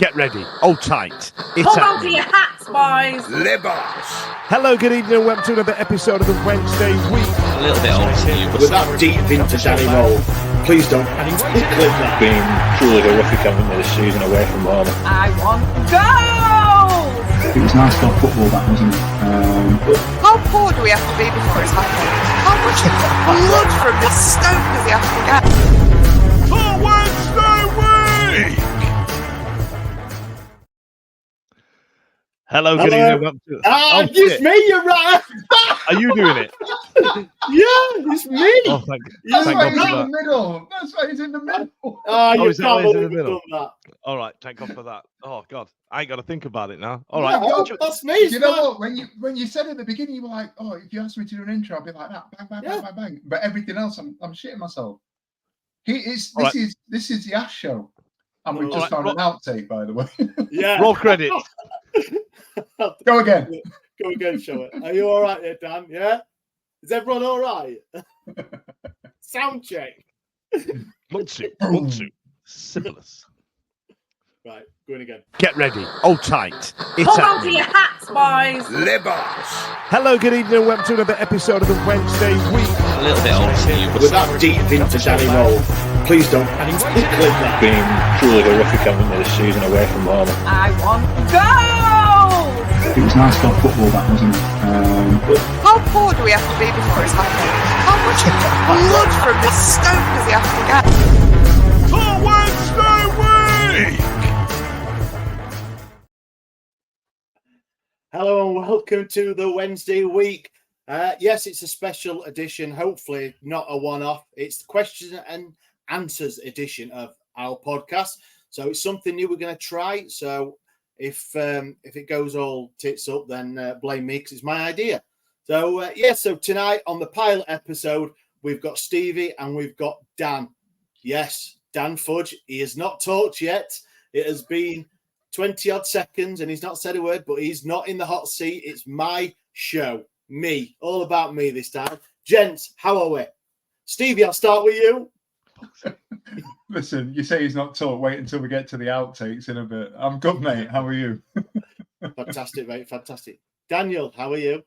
Get ready. Hold tight. It's Hold on to happening. your hats, boys. Libos. Hello, good evening, and welcome to another episode of the Wednesday Week. A little bit old to you, but With that deep into Danny Roll, please don't clip that. Been truly horrific, haven't they, this season away from home. I want goals. It was nice-stop football, that wasn't it? How poor do we have to be before it's happened? How much blood from this stone does he have to get? The Wednesday Week! Hello, good evening, and welcome to... It's shit. me, you're right. Are you doing it? Yeah, it's me. Oh, thank That's God why for he's in that. the middle. That's why he's in the middle. You is that why can't he's in the believe middle? you've done that. All right, thank God for that. Oh, God. I ain't got to think about it now. All right. No, that's me. You know what? When you said at the beginning, you were like, "Oh, if you asked me to do an intro, I'd be like that, bang, bang, bang, bang, bang." But everything else, I'm shitting myself. This is the Ash show, and we've just found an outtake, by the way. Yeah. Roll credit. Go again. Go again, show it. Are you all right there, Dan? Yeah? Is everyone all right? Sound check. One, two. Syphilis. Right, going again. Get ready. Hold tight. It's Hold on to happening. your hats, boys. Libos. Hello, good evening, and welcome to another episode of the Wednesday Week. a little bit old to you, but With that deep into Danny Roll, please don't clip that. Been truly horrific, haven't they, this season away from home. I want goals. It was nice-stop football, that wasn't it? How poor do we have to be before it's happened? How much blood from this stone does he have to get? The Wednesday Week! Hello and welcome to the Wednesday Week. Yes, it's a special edition, hopefully not a one-off. It's the Questions and Answers edition of our podcast. So it's something new we're going to try. So if it goes all tits up, then blame me because it's my idea. So, so tonight on the pilot episode, we've got Stevie and we've got Dan. Yes, Dan Fudge. He has not talked yet. It has been 20-odd seconds and he's not said a word, but he's not in the hot seat. It's my show. Me. All about me this time. Gents, how are we? Stevie, I'll start with you. Listen, you say he's not taught. Wait until we get to the outtakes in a bit. I'm good, mate. How are you? Fantastic, mate. Fantastic. Daniel, how are you?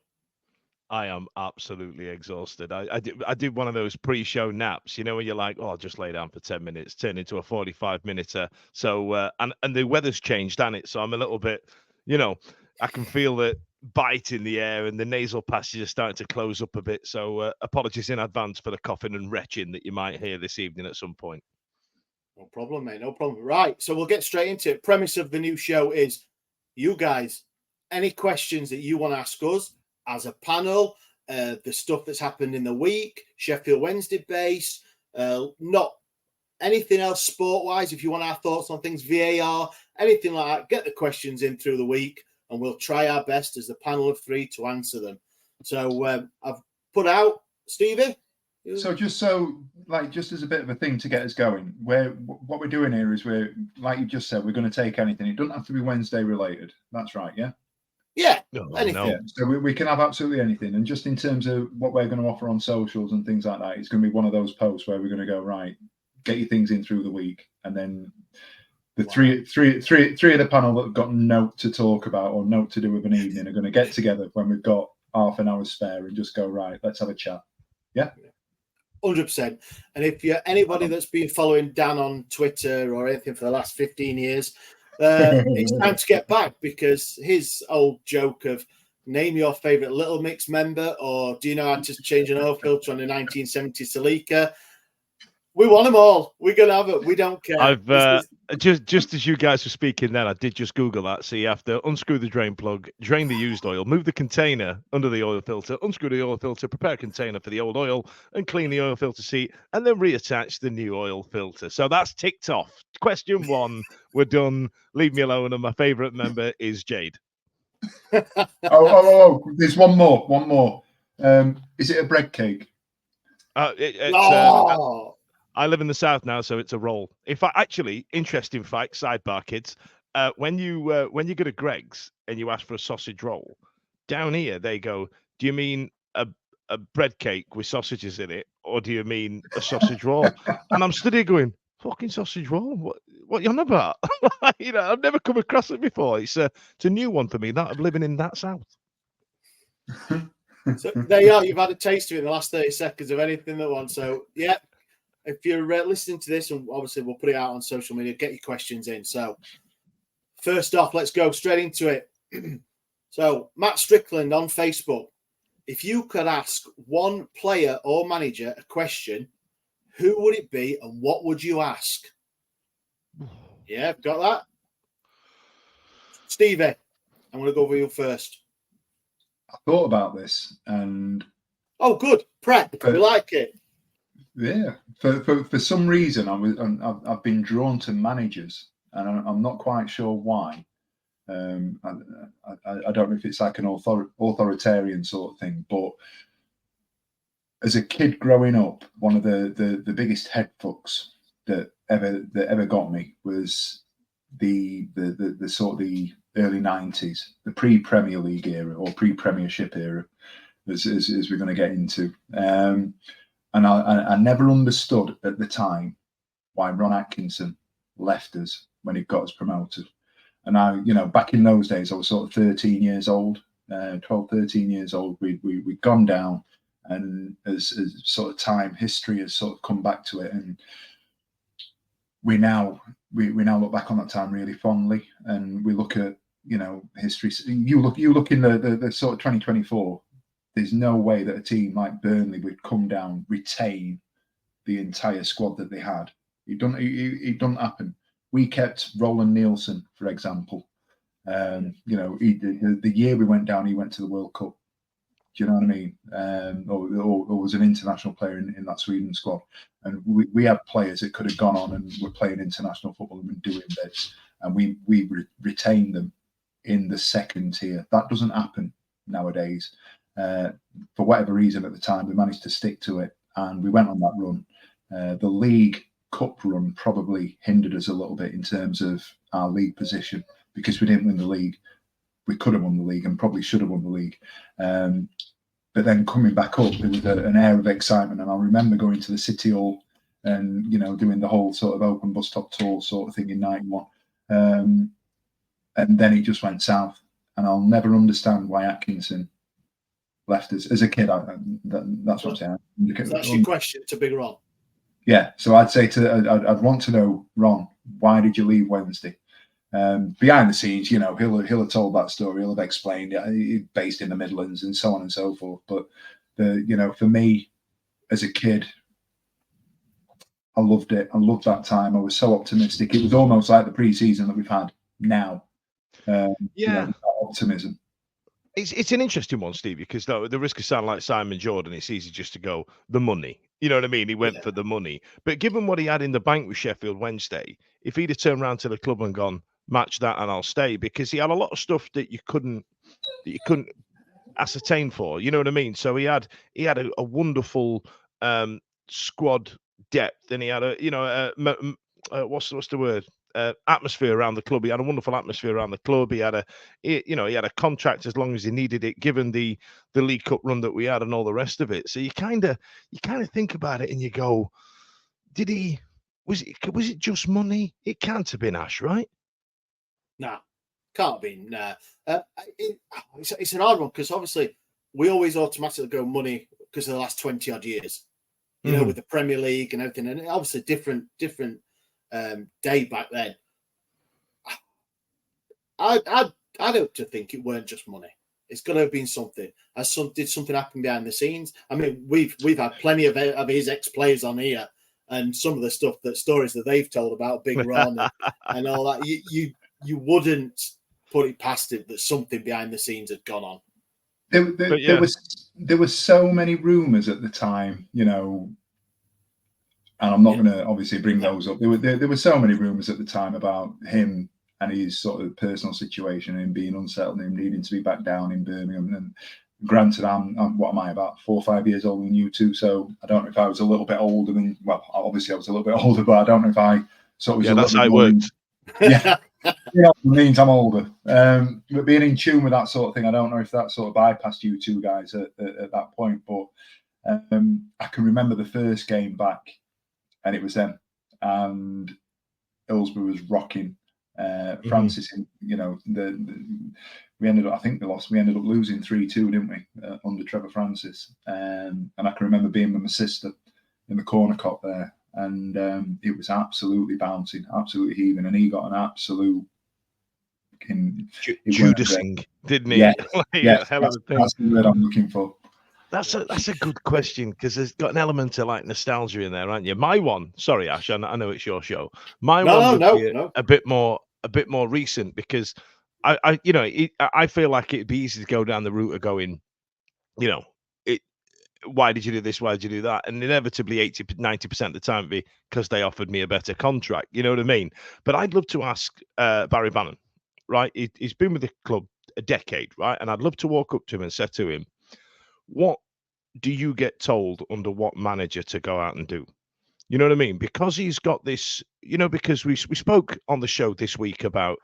I am absolutely exhausted. I did one of those pre-show naps, you know, when you're like, oh, I'll just lay down for 10 minutes, turn into a 45-minute. So, and the weather's changed, hasn't it? So I'm a little bit, you know, I can feel the bite in the air and the nasal passage is starting to close up a bit. So apologies in advance for the coughing and retching that you might hear this evening at some point. No problem, mate. No problem. Right. So we'll get straight into it. Premise of the new show is you guys, any questions that you want to ask us as a panel, the stuff that's happened in the week, Sheffield Wednesday base, not anything else sport-wise. If you want our thoughts on things, VAR, anything like that, get the questions in through the week and we'll try our best as the panel of three to answer them. So I've put out, Stevie. So just as a bit of a thing to get us going, what we're doing here is we're, like you just said, we're going to take anything. It doesn't have to be Wednesday related. That's right, yeah? Yeah, anything. No. Yeah. So we can have absolutely anything. And just in terms of what we're going to offer on socials and things like that, it's going to be one of those posts where we're going to go, right, get your things in through the week. And then the three of the panel that have got note to talk about or note to do with an evening are going to get together when we've got half an hour spare and just go, right, let's have a chat. Yeah? 100%. And if you're anybody that's been following Dan on Twitter or anything for the last 15 years, it's time to get back because his old joke of name your favourite Little Mix member or do you know how to change an oil filter on a 1970 Celica? We want them all. We're going to have it. We don't care. I've just as you guys were speaking then, I did just Google that. So you have to unscrew the drain plug, drain the used oil, move the container under the oil filter, unscrew the oil filter, prepare a container for the old oil and clean the oil filter seat and then reattach the new oil filter. So that's ticked off. Question 1, we're done. Leave me alone. And my favourite member is Jade. Oh, there's one more. Is it a bread cake? I live in the south now, so it's a roll. If I actually, interesting fact, sidebar kids, when you go to Greg's and you ask for a sausage roll, down here they go, do you mean a bread cake with sausages in it, or do you mean a sausage roll? And I'm stood here going, fucking sausage roll. What you on about? You know, I've never come across it before. It's a new one for me. That of living in that south. So there you are. You've had a taste of it in the last 30 seconds of anything that one. So yeah, if you're listening to this, and obviously we'll put it out on social media, get your questions in. So first off, let's go straight into it. So Matt Strickland on Facebook. If you could ask one player or manager a question, who would it be and what would you ask? Yeah, got that? Stevie, I'm going to go with you first. I thought about this and... Oh, good. Prep. We like it. Yeah. For some reason, I've been drawn to managers and I'm not quite sure why. I don't know if it's like an authoritarian sort of thing, but as a kid growing up, one of the biggest head fucks that ever got me was the sort of the early 90s, the pre-Premier League era or pre-Premiership era, as we're going to get into. And I never understood at the time why Ron Atkinson left us when he got us promoted. And I, back in those days, I was sort of 13 years old, 12, 13 years old. We'd gone down, and as sort of time, history has sort of come back to it. And we now look back on that time really fondly, and we look at, history. You look in the sort of 2024, there's no way that a team like Burnley would come down, retain the entire squad that they had. It doesn't happen. We kept Roland Nielsen, for example. The year we went down, he went to the World Cup. Do you know what I mean? Or was an international player in that Sweden squad. And we had players that could have gone on and were playing international football and were doing this. And we retained them in the second tier. That doesn't happen nowadays. For whatever reason at the time, we managed to stick to it. And we went on that run. The League Cup run probably hindered us a little bit in terms of our league position because we didn't win the league. We could have won the league and probably should have won the league. But then coming back up, there was an air of excitement. And I remember going to the City Hall and, doing the whole sort of open bus stop tour sort of thing in 91. And then it just went south. And I'll never understand why Atkinson left us. As a kid, that's what I'm saying. That's your question to Big Ron. Yeah, so I'd say I'd want to know, Ron, why did you leave Wednesday? Behind the scenes, he'll have told that story. He'll have explained it. Based in the Midlands and so on and so forth. But for me, as a kid, I loved it. I loved that time. I was so optimistic. It was almost like the pre-season that we've had now. Optimism. It's an interesting one, Steve, because the risk of sounding like Simon Jordan, it's easy just to go the money. You know what I mean? He went for the money. But given what he had in the bank with Sheffield Wednesday, if he'd have turned around to the club and gone, match that and I'll stay, because he had a lot of stuff that you couldn't ascertain for. You know what I mean? So he had a wonderful squad depth, and he had what's the word? Atmosphere around the club. He had a wonderful atmosphere around the club. He had a contract as long as he needed it, given the League Cup run that we had and all the rest of it. So you kind of think about it and you go, was it just money? It can't have been Ash, right? No, can't be. Nah. It's an odd one because obviously we always automatically go money because of the last 20 odd years, with the Premier League and everything, and obviously different day back then. I'd hope to think it weren't just money. It's got to have been something. Did something happen behind the scenes? I mean, we've had plenty of his ex-players on here, and some of the stories that they've told about Big Ron and all that. You wouldn't put it past it that something behind the scenes had gone on. There was so many rumours at the time, and I'm not going to obviously bring those up. There were so many rumours at the time about him and his sort of personal situation and being unsettled and him needing to be back down in Birmingham. And granted, I'm what am I, about 4 or 5 years older than you two, so I don't know if I was a little bit older than, well, obviously I was a little bit older, but I don't know if I sort of was a little bit more. Yeah. It means I'm older. But being in tune with that sort of thing, I don't know if that sort of bypassed you two guys at that point. But I can remember the first game back, and it was them. and Hillsborough was rocking. Francis, we ended up, I think we ended up losing 3-2, didn't we, under Trevor Francis? And I can remember being with my sister in the corner cot there, and it was absolutely bouncing, absolutely heaving, and he got an absolute Judasing, didn't he? Yeah, yeah, hell of a thing. That's the word I'm looking for. That's a good question, because there's got an element of like nostalgia in there, aren't you? My one, sorry, Ash, I know it's your show. My one would be a bit more recent, because I feel like it'd be easy to go down the route of going, why did you do this? Why did you do that? And inevitably 80-90% of the time it'd be because they offered me a better contract. You know what I mean? But I'd love to ask Barry Bannan, right? He's been with the club a decade, right? And I'd love to walk up to him and say to him, what do you get told under what manager to go out and do? You know what I mean? Because he's got this, because we spoke on the show this week about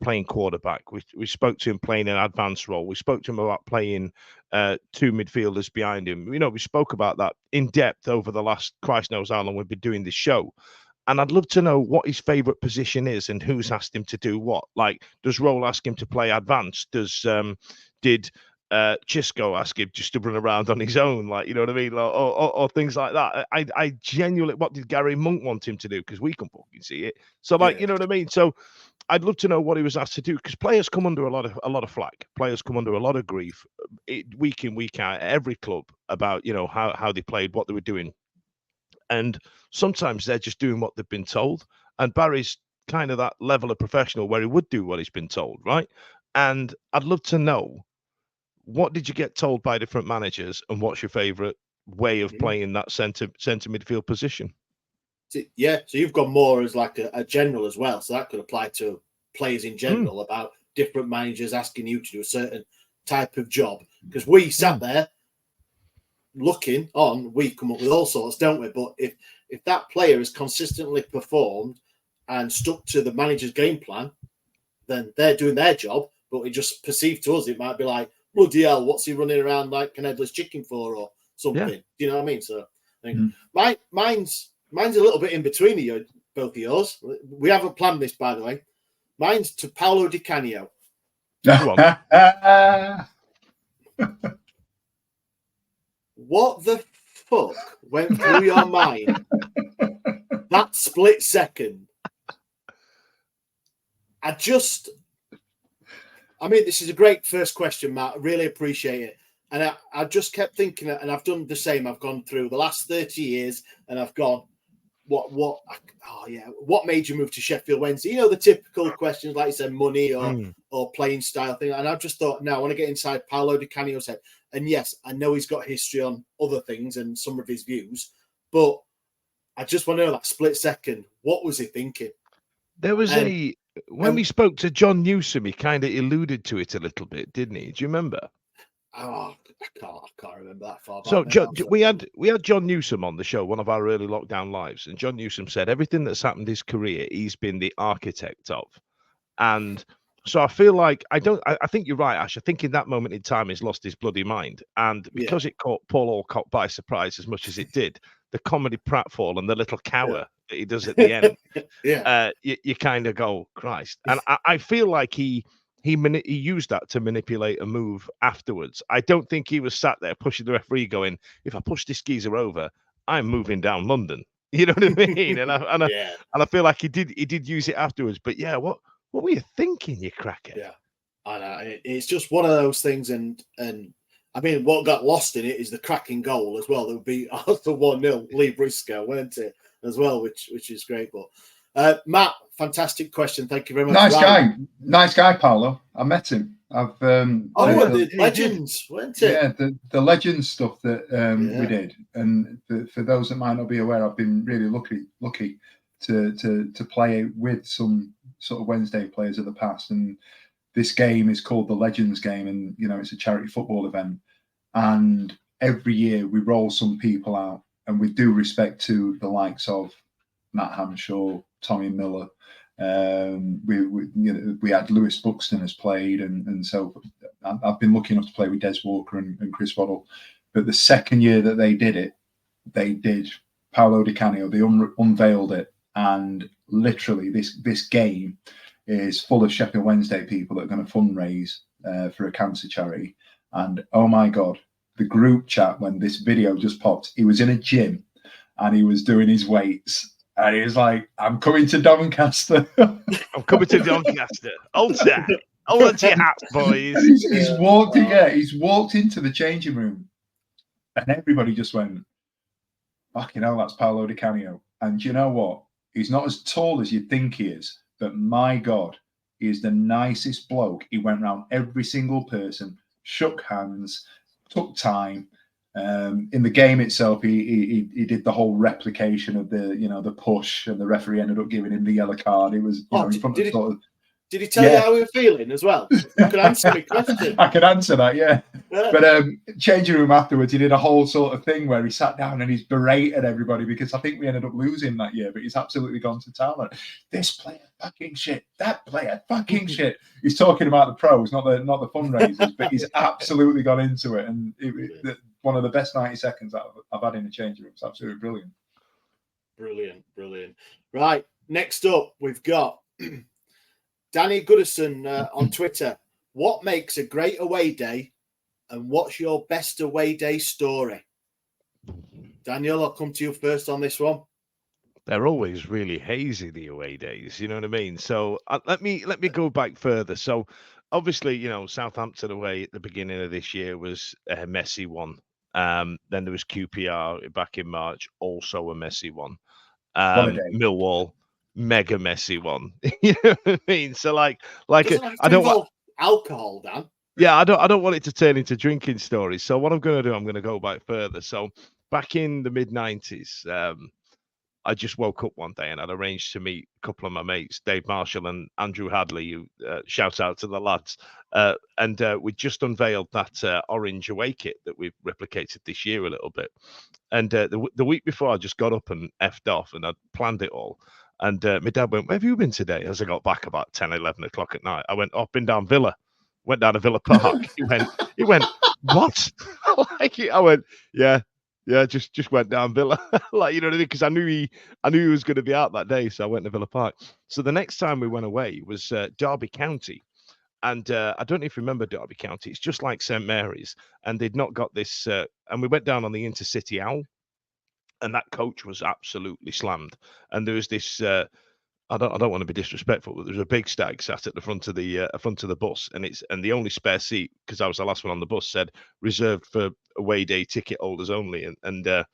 playing quarterback. We spoke to him playing an advanced role. We spoke to him about playing two midfielders behind him. We spoke about that in depth over the last Christ knows how long we've been doing this show. And I'd love to know what his favourite position is and who's asked him to do what. Like, does Roll ask him to play advanced? Did Chisco ask him just to run around on his own, like, you know what I mean, or things like that? I genuinely, what did Gary Monk want him to do? Because we can fucking see it. So, like, you know what I mean. So, I'd love to know what he was asked to do, because players come under a lot of flack. Players come under a lot of grief, week in, week out, at every club, about how they played, what they were doing, and sometimes they're just doing what they've been told. And Barry's kind of that level of professional where he would do what he's been told, right? And I'd love to know, what did you get told by different managers, and what's your favourite way of playing that centre midfield position? Yeah, so you've gone more as like a general as well, so that could apply to players in general, about different managers asking you to do a certain type of job. Because we sat there looking on, we come up with all sorts, don't we? But if that player has consistently performed and stuck to the manager's game plan, then they're doing their job. But it just perceived to us, it might be like, bloody hell, what's he running around like an headless chicken for, or something? Yeah. Do you know what I mean? So I think mine's a little bit in between you, both of yours. We haven't planned this, by the way. Mine's to Paulo Di Canio. What the fuck went through your mind that split second? I mean, this is a great first question, Matt. I really appreciate it. And I just kept thinking, and I've done the same. I've gone through the last 30 years, and I've gone, what made you move to Sheffield Wednesday? The typical questions, like you said, money or playing style thing. And I've just thought, no, I want to get inside Paulo Di Canio's head. And yes, I know he's got history on other things and some of his views, but I just want to know that split second, what was he thinking? There was when we spoke to John Newsom, he kind of alluded to it a little bit, didn't he? Do you remember? Oh, I can't remember that far back. So we had John Newsom on the show, one of our early lockdown lives, and John Newsom said everything that's happened in his career, he's been the architect of. And so I feel like I think you're right, Ash. I think in that moment in time, he's lost his bloody mind. And because it caught Paulo by surprise as much as it did, the comedy pratfall and the little cower that he does at the end, you kind of go, Christ. And I feel like he used that to manipulate a move afterwards. I don't think he was sat there pushing the referee going, if I push this geezer over, I'm moving down London. You know what I mean? And I feel like he did use it afterwards. But yeah, what were you thinking, you cracker? Yeah, I know. It's just one of those things. And I mean, what got lost in it is the cracking goal as well. There would be after 1-0, Lee Briscoe, weren't it, as well, which is great. But Matt, fantastic question. Thank you very much. Nice guy, Paulo. I met him. I've the legends, weren't it? Yeah, the legends stuff that we did. And for those that might not be aware, I've been really lucky to play with some sort of Wednesday players of the past. And this game is called the Legends Game, and it's a charity football event. And every year we roll some people out, and we do respect to the likes of Matt Hanshaw, Tommy Miller. We had Lewis Buxton has played, and so I've been lucky enough to play with Des Walker and Chris Waddle. But the second year that they did it, they did Paulo Di Canio. They unveiled it, and literally this game is full of Sheffield Wednesday people that are going to fundraise for a cancer charity. And oh my God, the group chat when this video just popped, he was in a gym and he was doing his weights. And he was like, I'm coming to Doncaster. I'm coming to Doncaster. Hold tight. Hold on to your hats, boys. And he's walked into the changing room. And everybody just went, fucking hell, that's Paulo Di Canio. And you know what? He's not as tall as you'd think he is. But my God, he is the nicest bloke. He went around every single person, shook hands, took time. In the game itself, he did the whole replication of the push, and the referee ended up giving him the yellow card. It was did he tell you how he was feeling as well? You could answer my question. I could answer that, yeah. But changing room afterwards, he did a whole sort of thing where he sat down and he's berated everybody because I think we ended up losing that year, but he's absolutely gone to town. Like, this player fucking shit, that player fucking shit. He's talking about the pros, not the fundraisers, but he's absolutely gone into it. And one of the best 90 seconds that I've had in the changing room. It's absolutely brilliant. Brilliant. Right, next up, we've got Danny Goodison on Twitter. What makes a great away day, and what's your best away day story? Daniel, I'll come to you first on this one. They're always really hazy, the away days. You know what I mean? So let me go back further. So obviously, Southampton away at the beginning of this year was a messy one. Then there was QPR back in March, also a messy one. Millwall, mega messy one. You know what I mean? So I don't want alcohol, Dan. Yeah, I don't want it to turn into drinking stories. So what I'm going to do, I'm going to go back further. So back in the mid-90s, I just woke up one day and I'd arranged to meet a couple of my mates, Dave Marshall and Andrew Hadley, who shout out to the lads. And we just unveiled that orange away kit that we've replicated this year a little bit. And the week before, I just got up and effed off and I'd planned it all. And my dad went, where have you been today? As I got back about 10, 11 o'clock at night, I went up and down Villa. Went down to Villa Park. He went, what? I went, yeah, just went down Villa. You know what I mean? Because I knew he was going to be out that day. So I went to Villa Park. So the next time we went away was Derby County. And I don't know if you remember Derby County. It's just like St. Mary's. And they'd not got this. And we went down on the Intercity Owl. And that coach was absolutely slammed. And there was this... I don't want to be disrespectful, but there's a big stag sat at the front of the bus, and the only spare seat, because I was the last one on the bus, said reserved for away day ticket holders only, and I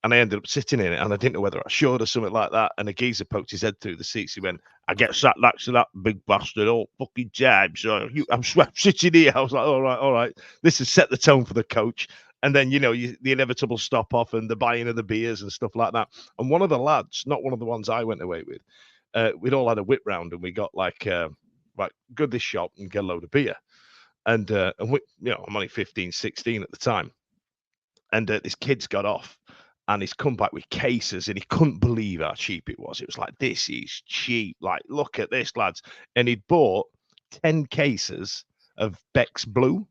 ended up sitting in it, and I didn't know whether I should or something like that. And a geezer poked his head through the seats. He went, "I get sat next to that big bastard all fucking time, so I'm sitting here." I was like, "All right, this has set the tone for the coach." And then, the inevitable stop off and the buying of the beers and stuff like that. And one of the lads, not one of the ones I went away with, we'd all had a whip round and we got go to this shop and get a load of beer. And we, I'm only 15, 16 at the time. And this kid's got off and he's come back with cases and he couldn't believe how cheap it was. It was like, this is cheap. Like, look at this, lads. And he'd bought 10 cases of Beck's Blue.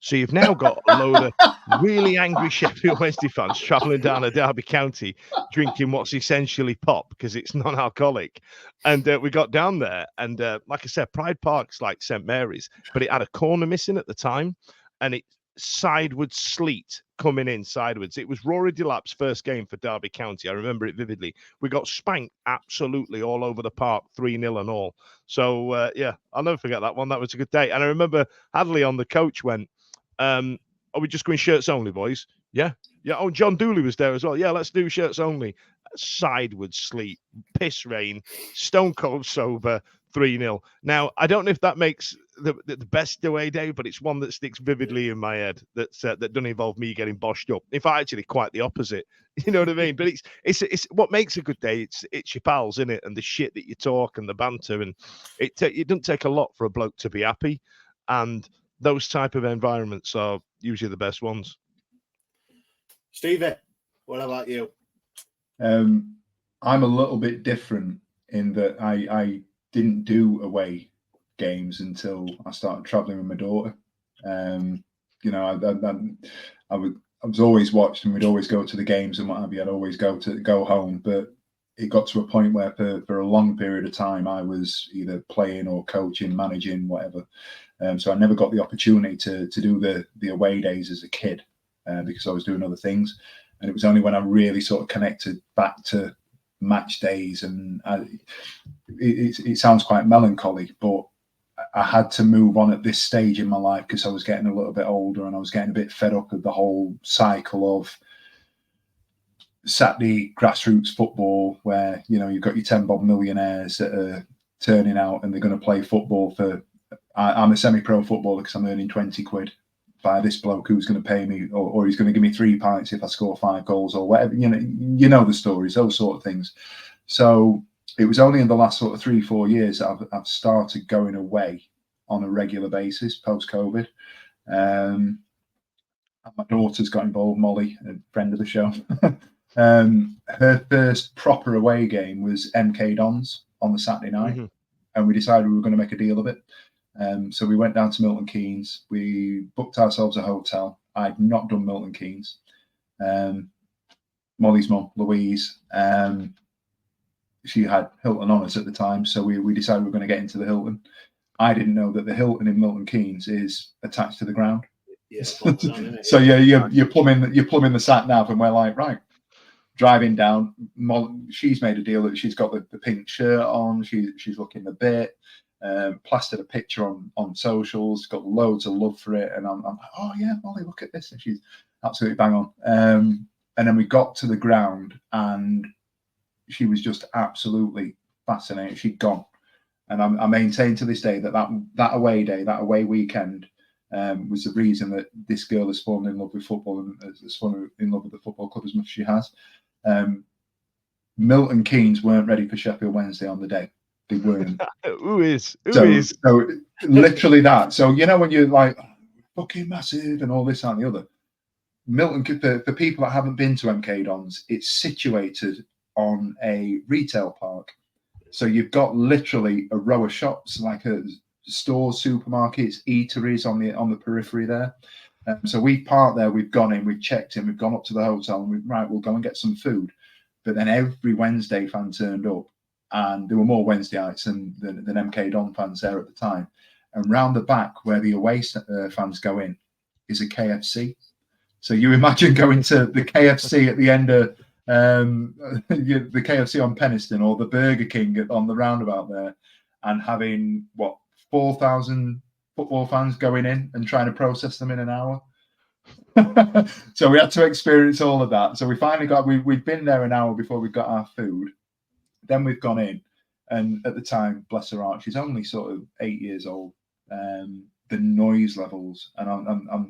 So you've now got a load of really angry Sheffield Wednesday fans travelling down to Derby County, drinking what's essentially pop because it's non-alcoholic. And we got down there, and like I said, Pride Park's like St. Mary's, but it had a corner missing at the time, and it sideways sleet coming in sideways. It was Rory Delap's first game for Derby County. I remember it vividly. We got spanked absolutely all over the park, 3-0 and all. So, yeah, I'll never forget that one. That was a good day. And I remember Hadley on the coach went, are we just going shirts only, boys? Yeah. Oh, John Dooley was there as well. Yeah, let's do shirts only. Sideways sleet, piss rain, stone cold sober, 3-0. Now, I don't know if that makes the best away day, but it's one that sticks vividly in my head. That doesn't involve me getting boshed up. In fact, actually, quite the opposite. You know what I mean? But it's what makes a good day. It's your pals, isn't it? And the shit that you talk and the banter, and it doesn't take a lot for a bloke to be happy, and those type of environments are usually the best ones. Stevie, what about you? I'm a little bit different in that I didn't do away games until I started traveling with my daughter. I was always watched, and we'd always go to the games and what have you. I'd always go home, but it got to a point where for a long period of time I was either playing or coaching, managing, whatever. So I never got the opportunity to do the away days as a kid because I was doing other things. And it was only when I really sort of connected back to match days, and it sounds quite melancholy, but I had to move on at this stage in my life because I was getting a little bit older and I was getting a bit fed up with the whole cycle of Saturday grassroots football where, you know, you've got your 10 bob millionaires that are turning out and they're going to play football for, I'm a semi-pro footballer because I'm earning 20 quid by this bloke who's going to pay me, or he's going to give me 3 pints if I score 5 goals or whatever. You know the stories, those sort of things. So it was only in the last sort of 3-4 years that I've started going away on a regular basis post-COVID. And my daughter's got involved, Molly, a friend of the show. Her first proper away game was MK Dons on the Saturday night, and we decided we were going to make a deal of it. So we went down to Milton Keynes. We booked ourselves a hotel. I'd not done Milton Keynes. Molly's mum, Louise, she had Hilton on us at the time, so we decided we were going to get into the Hilton. I didn't know that the Hilton in Milton Keynes is attached to the ground. Yeah, so you're plumbing the sat nav, and we're like, right, driving down. She's made a deal that she's got the pink shirt on. She's looking a bit. Plastered a picture on socials, got loads of love for it, and I'm like, oh yeah, Molly, look at this, and she's absolutely bang on. And then we got to the ground, and she was just absolutely fascinated. She'd gone, and I maintain to this day that away day, that away weekend, was the reason that this girl has fallen in love with football and has fallen in love with the football club as much as she has. Milton Keynes weren't ready for Sheffield Wednesday on the day. They weren't. Who is? So literally that. So, you know, when you're like, fucking massive and all this and the other, Milton, for people that haven't been to MK Dons, it's situated on a retail park. So you've got literally a row of shops, like stores, supermarkets, eateries on the periphery there. So we've parked there, we've gone in, we've checked in, we've gone up to the hotel, and we'll go and get some food. But then every Wednesday fan turned up. And there were more Wednesdayites than MK Don fans there at the time. And round the back, where the away fans go in, is a KFC. So you imagine going to the KFC at the end of the KFC on Penistone, or the Burger King on the roundabout there, and having 4,000 football fans going in and trying to process them in an hour. So we had to experience all of that. So we finally we'd been there an hour before we got our food. Then we've gone in, and at the time, bless her heart, she's only sort of 8 years old. The noise levels, and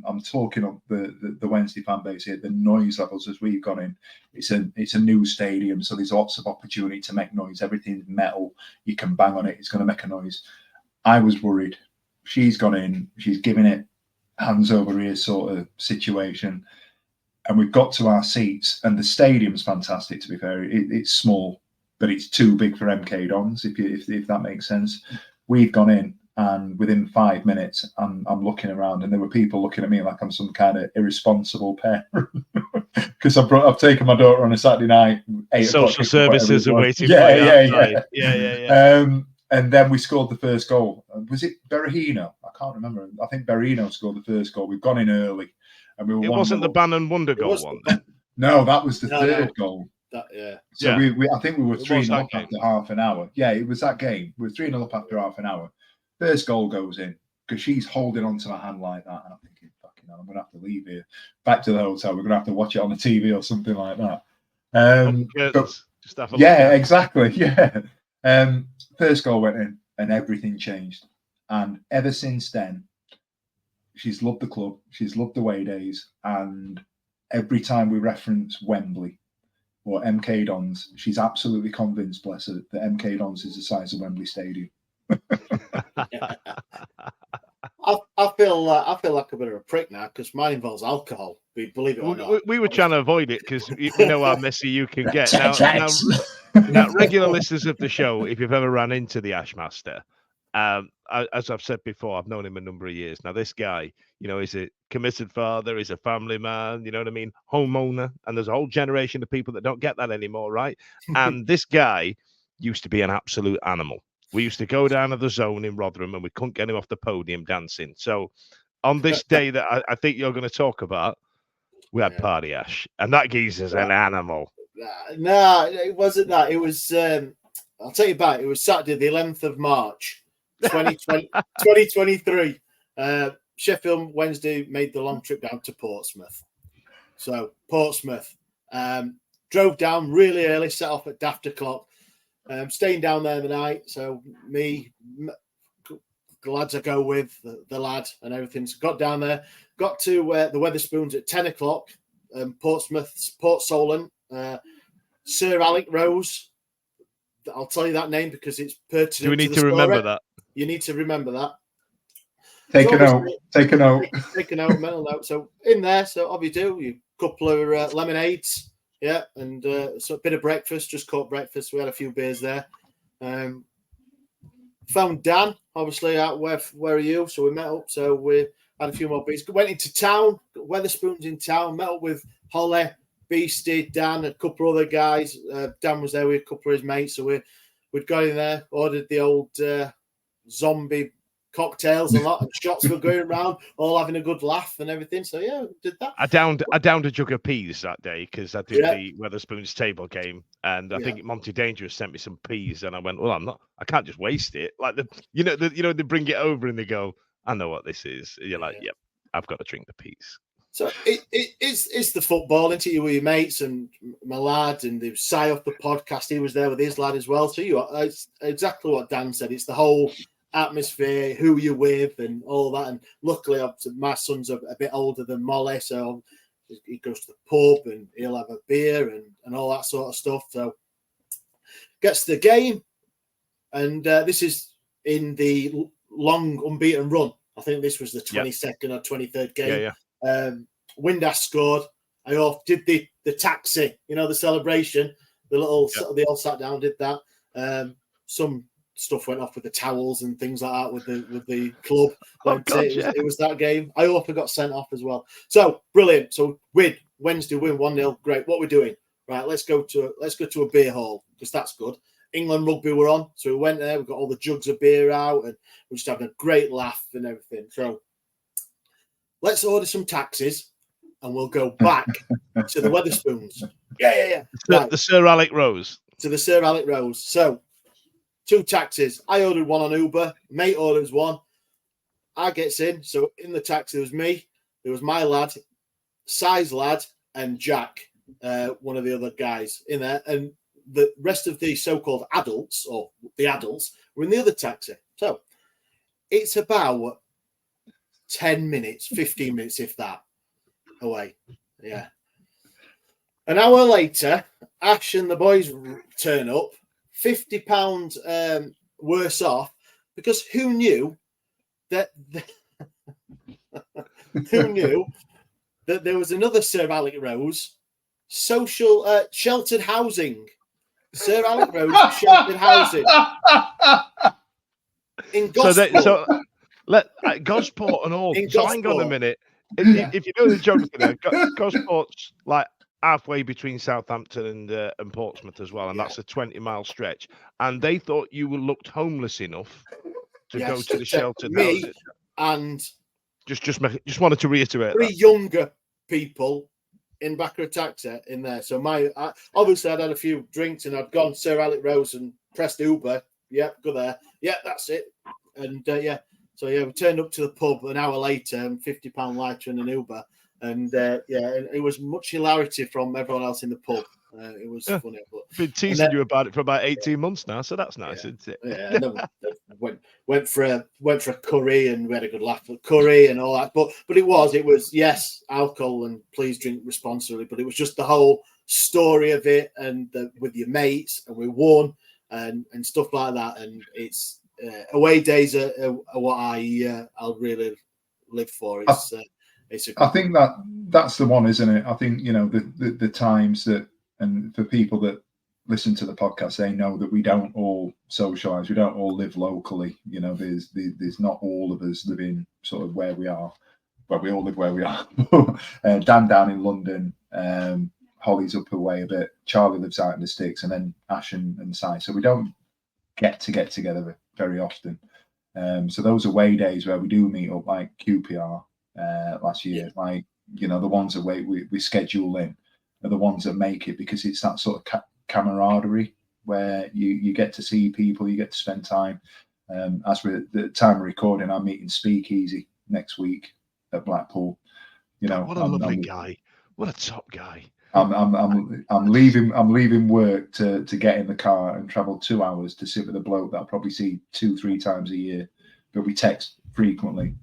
I'm talking of the Wednesday fan base here. The noise levels as we've gone in, it's a new stadium, so there's lots of opportunity to make noise. Everything's metal, you can bang on it, it's going to make a noise. I was worried. She's gone in, she's giving it hands over ears sort of situation, and we've got to our seats, and the stadium's fantastic. To be fair, it's small, but it's too big for MK Dons, if that makes sense. We've gone in, and within 5 minutes, I'm looking around, and there were people looking at me like I'm some kind of irresponsible parent because I've taken my daughter on a Saturday night. Social services are waiting. Yeah. And then we scored the first goal. Was it Berahino? I can't remember. I think Berahino scored the first goal. We've gone in early, and we were. It wasn't the Bannan Wonder goal one. No, that was the third goal. So I think we were 3-0 up after half an hour. Yeah, it was that game. We were 3-0 up after half an hour. First goal goes in because she's holding onto my hand like that, and I'm thinking, fucking hell, I'm gonna have to leave here. Back to the hotel. We're gonna have to watch it on the TV or something like that. Just have a look exactly. Yeah. First goal went in, and everything changed. And ever since then, she's loved the club. She's loved away days, and every time we reference Wembley or MK Dons, she's absolutely convinced, bless her, that MK Dons is the size of Wembley Stadium. I feel like a bit of a prick now because mine involves alcohol. Believe it or not, we were trying to avoid it because you know how messy you can get. Now, regular listeners of the show, if you've ever ran into the Ashmaster, As I've said before, I've known him a number of years. Now, this guy, he's a committed father, he's a family man, you know what I mean? Homeowner. And there's a whole generation of people that don't get that anymore, right? And this guy used to be an absolute animal. We used to go down to the zone in Rotherham and we couldn't get him off the podium dancing. So on this day that I think you're going to talk about, we had Party Ash. And that geezer's an animal. No, it wasn't that. It was, I'll tell you about it. It was Saturday, the 11th of March, 2023. Sheffield Wednesday made the long trip down to Portsmouth. So Portsmouth, drove down really early, set off at daft o'clock, staying down there the night. So me, the lads I go with, the lad and everything. So got down there, got to the Wetherspoons at 10 o'clock, Portsmouth, Port Solent, Sir Alec Rose. I'll tell you that name because it's pertinent. Do we need to remember that? You need to remember that. Take a note. Take a note. Take a note, mental note. So in there, so all you do, you couple of lemonades, yeah, and so a bit of breakfast, just caught breakfast. We had a few beers there. Found Dan, obviously, out where are you? So we met up. So we had a few more beers. Went into town, got Wetherspoons in town, met up with Holly, Beastie, Dan, a couple of other guys. Dan was there with a couple of his mates. So we'd got in there, ordered the old zombie cocktails and lot, and shots were going around, all having a good laugh and everything. So yeah, we did that. I downed a jug of peas that day because I did the Wetherspoons table game, and I think Monty Dangerous sent me some peas, and I went, well, I can't just waste it. Like they bring it over and they go, I know what this is. You're like, yep, I've got to drink the peas. So it's the football, isn't it? You with your mates and my lad, and the Si off the podcast. He was there with his lad as well. So it's exactly what Dan said. It's the whole atmosphere, who you're with, and all that. And luckily, my son's a bit older than Molly, so he goes to the pub and he'll have a beer and all that sort of stuff. So gets to the game, and this is in the long unbeaten run. I think this was the 22nd or 23rd game. Windass scored. I did the taxi, the celebration. The little they all sat down, did that. Some stuff went off with the towels and things like that with the club. It was that game. I also got sent off as well. So brilliant. So Wednesday win 1-0. Great. What we're doing? Right. Let's go to a beer hall because that's good. England rugby were on, so we went there. We got all the jugs of beer out, and we're just having a great laugh and everything. So let's order some taxis, and we'll go back to the Wetherspoons. Yeah. Right. The Sir Alec Rose. To the Sir Alec Rose. So 2 taxis. I ordered one on Uber. Mate orders one. I gets in. So in the taxi, there was me. There was my lad, Si's lad, and Jack, one of the other guys in there. And the rest of the so-called adults, or the adults, were in the other taxi. So it's about 10 minutes, 15 minutes, if that, away. Yeah. An hour later, Ash and the boys turn up, £50 worse off, because who knew that there was another Sir Alec Rose social sheltered housing. Sir Alec Rose sheltered housing in Gosport. Gosport and all. So hang on a minute. If you know the geography there, Gosport's like halfway between Southampton and Portsmouth as well, and that's a 20-mile stretch. And they thought you looked homeless enough to go to the sheltered houses. And just wanted to reiterate 3 that. younger people in back of a taxi in there. So obviously I'd had a few drinks and I'd gone Sir Alec Rose and pressed Uber. Yeah, go there. Yeah, that's it. And so we turned up to the pub an hour later and £50 lighter in an Uber. And and it was much hilarity from everyone else in the pub. It was funny. But I've been teasing you about it for about 18 months now, so that's nice, isn't it? Yeah, and then went for a curry and we had a good laugh at curry and all that. But it was yes, alcohol and please drink responsibly. But it was just the whole story of it and with your mates and we won and stuff like that. And it's away days are what I'll really live for. I think that's the one, isn't it? I think the times that, and for people that listen to the podcast, they know that we don't all socialise. We don't all live locally. There's not all of us living sort of where we are. Well, we all live where we are. Dan down in London, Holly's up away a bit. Charlie lives out in the sticks, and then Ash and Si. So we don't get together very often. So those away days where we do meet up, like QPR last year, like the ones that we schedule in are the ones that make it, because it's that sort of camaraderie where you get to see people, you get to spend time. As we're at the time of recording, I'm meeting Speakeasy next week at Blackpool. What a lovely guy! What a top guy! I'm leaving work to get in the car and travel 2 hours to sit with a bloke that I'll probably see 2-3 times a year, but we text frequently.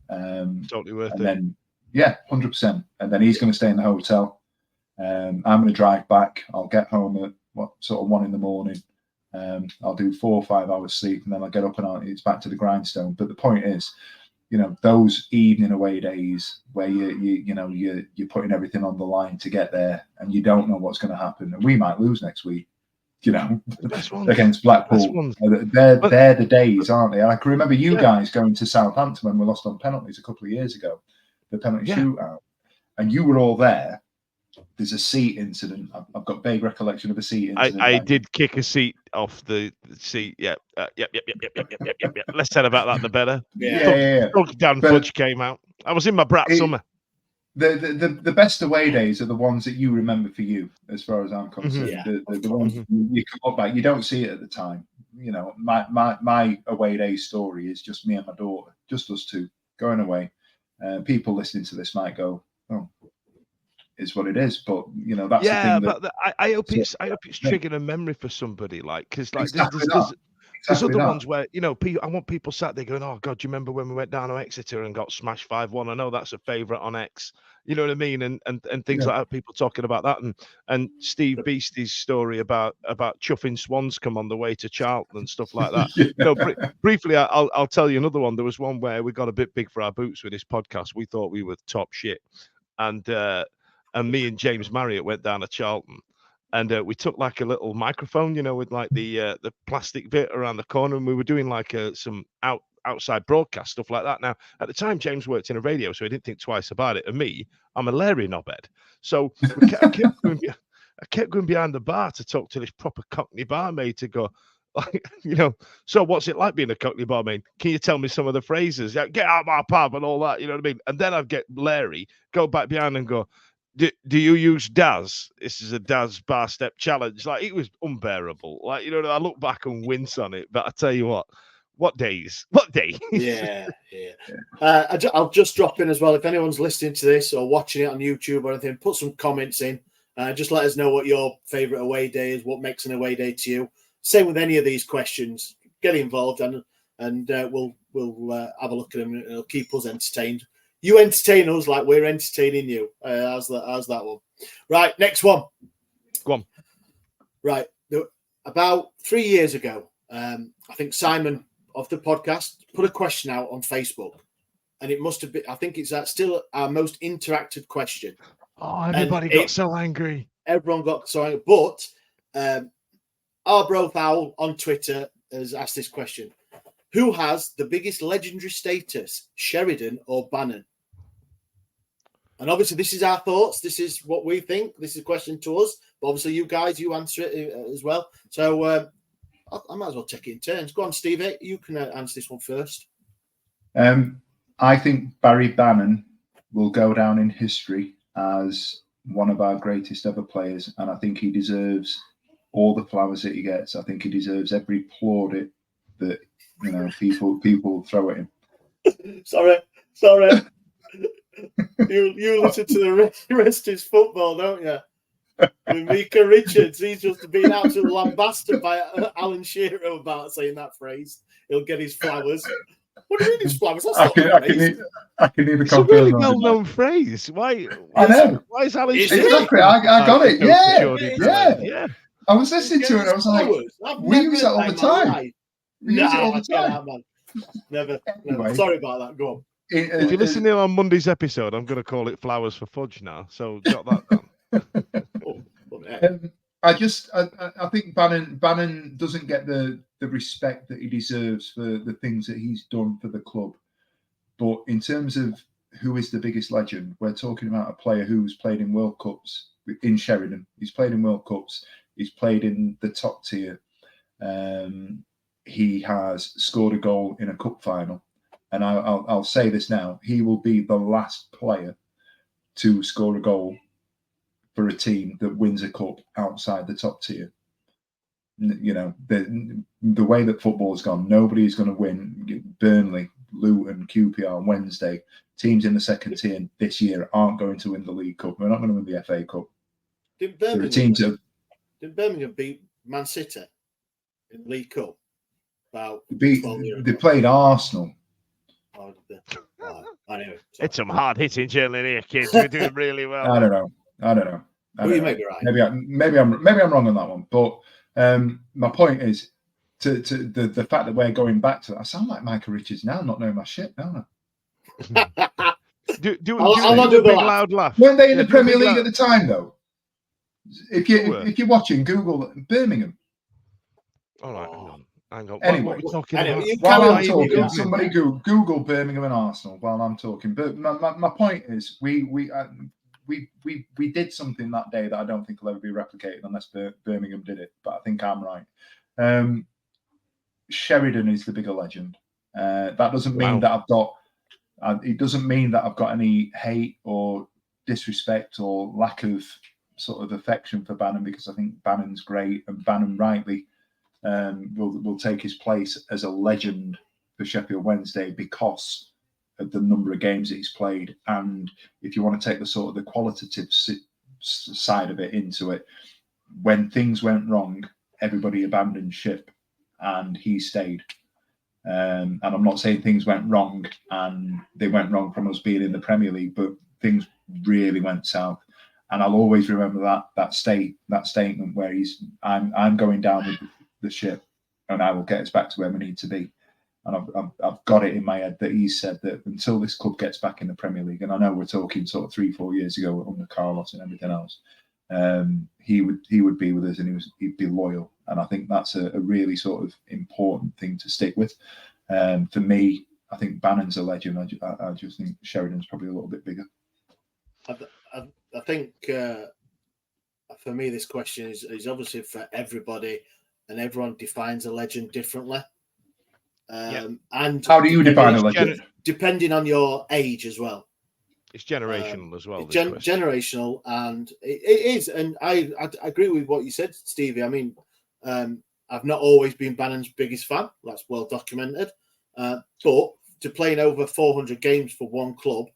Totally worth it. Then 100%. And then he's going to stay in the hotel. I'm going to drive back. I'll get home at 1 in the morning. I'll do 4 or 5 hours sleep, and then I'll get up and it's back to the grindstone. But the point is, those evening away days where you're putting everything on the line to get there, and you don't know what's going to happen, and we might lose next week, against Blackpool. They're the days, aren't they? I can remember you guys going to Southampton when we lost on penalties a couple of years ago, the penalty shootout, and you were all there. There's a seat incident. I've got vague recollection of a seat incident. I did kick a seat off the seat. Yep. Less said about that, the better. Dan Fudge came out. I was in my brat summer. The best away days are the ones that you remember for you, as far as I'm concerned. The ones you come up back, you don't see it at the time. My away day story is just me and my daughter, just us two going away. People listening to this might go, "Oh, is what it is," but that's the thing. But I hope it's triggering a memory for somebody, because there's other ones where I want people sat there going, "Oh God, do you remember when we went down to Exeter and got smashed 5-1? I know that's a favourite on X." You know what I mean? And things like that. People talking about that, and Steve Beastie's story about chuffing swans come on the way to Charlton and stuff like that. Briefly, I'll tell you another one. There was one where we got a bit big for our boots with this podcast. We thought we were top shit, and me and James Marriott went down to Charlton, and we took like a little microphone, with like the plastic bit around the corner, and we were doing like some outside broadcast stuff like that. Now, at the time, James worked in a radio, so he didn't think twice about it. And me, I'm a Larry knobhead, so I kept going behind the bar to talk to this proper Cockney barmaid to go, so what's it like being a Cockney barmaid? Can you tell me some of the phrases? Get out of my pub and all that, you know what I mean? And then I'd get Larry, go back behind and go, do you use Daz? This is a Daz bar step challenge. Like, it was unbearable. Like, I look back and wince on it, but I tell you what days? Yeah. I'll just drop in as well. If anyone's listening to this or watching it on YouTube or anything, put some comments in. Just let us know what your favourite away day is, what makes an away day to you. Same with any of these questions. Get involved and we'll have a look at them, and it'll keep us entertained. You entertain us like we're entertaining you. How's that one? Right, next one. Go on. Right. About 3 years ago, I think Simon of the podcast put a question out on Facebook, and it must have been, I think it's still our most interacted question. Oh, everybody got so angry. Everyone got so angry. But Arbroath Owl on Twitter has asked this question. Who has the biggest legendary status, Sheridan or Bannan? And obviously, this is our thoughts. This is what we think. This is a question to us. But obviously, you guys, you answer it as well. So I might as well take it in turns. Go on, Steve. You can answer this one first. I think Barry Bannan will go down in history as one of our greatest ever players. And I think he deserves all the flowers that he gets. I think he deserves every plaudit that people throw at him. Sorry. you listen to the rest is football, don't you? With Mika Richards, he's just been absolutely lambasted by Alan Shearer about saying that phrase. He'll get his flowers. What do you mean his flowers? That's I can either it's a really well-known phrase. Why? I know. Why is Alan Shearer? Exactly. I got it. Yeah. I was listening to it. And I was like, we use that all the time. We use it all the time. Man. Never. Anyway. Sorry about that. Go on. If you're listening on Monday's episode, I'm going to call it Flowers for Fudge now. So jot that down. I think Bannan doesn't get the respect that he deserves for the things that he's done for the club. But in terms of who is the biggest legend, we're talking about a player who's played in World Cups in Sheridan. He's played in World Cups. He's played in the top tier. He has scored a goal in a cup final. And I'll say this now. He will be the last player to score a goal for a team that wins a cup outside the top tier. You know, the way that football's gone, nobody's going to win. Burnley, Luton, QPR on Wednesday. Teams in the second tier this year aren't going to win the League Cup. They're not going to win the FA Cup. Did Birmingham beat Man City in the League Cup? They played Arsenal. Oh, anyway, it's some hard hitting journaling here, kids. We're doing really well. I don't know. Well, you may be right. Maybe I'm wrong on that one. But my point is to the fact that we're going back to that. I sound like Michael Richards now, not knowing my shit, don't I? do a big loud laugh. Weren't they in the Premier League at the time, though? If you're watching, Google Birmingham. All right, hang on. Anyway, what are we talking about? While I'm talking, somebody Google Birmingham and Arsenal while I'm talking. But my point is, we did something that day that I don't think will ever be replicated unless Birmingham did it. But I think I'm right. Sheridan is the bigger legend. That doesn't mean that I've got. It doesn't mean that I've got any hate or disrespect or lack of sort of affection for Bannan, because I think Bannan's great and Bannan rightly will take his place as a legend for Sheffield Wednesday because of the number of games that he's played. And if you want to take the sort of the qualitative side of it into it, when things went wrong, everybody abandoned ship and he stayed. And I'm not saying things went wrong and they went wrong from us being in the Premier League, but things really went south. And I'll always remember that statement where I'm going down with the ship and I will get us back to where we need to be. And I've got it in my head that he said that until this club gets back in the Premier League, and I know we're talking sort of 3-4 years ago under Carlos and everything else, he would be with us and he'd be loyal. And I think that's a really sort of important thing to stick with. For me, I think Bannan's a legend. I just think Sheridan's probably a little bit bigger. I think for me, this question is obviously for everybody, and everyone defines a legend differently. And how do you define a legend? Depending on your age as well. It's generational as well. Generational, and it is. And I agree with what you said, Stevie. I mean, I've not always been Bannan's biggest fan. That's well documented. But to playing over 400 games for one club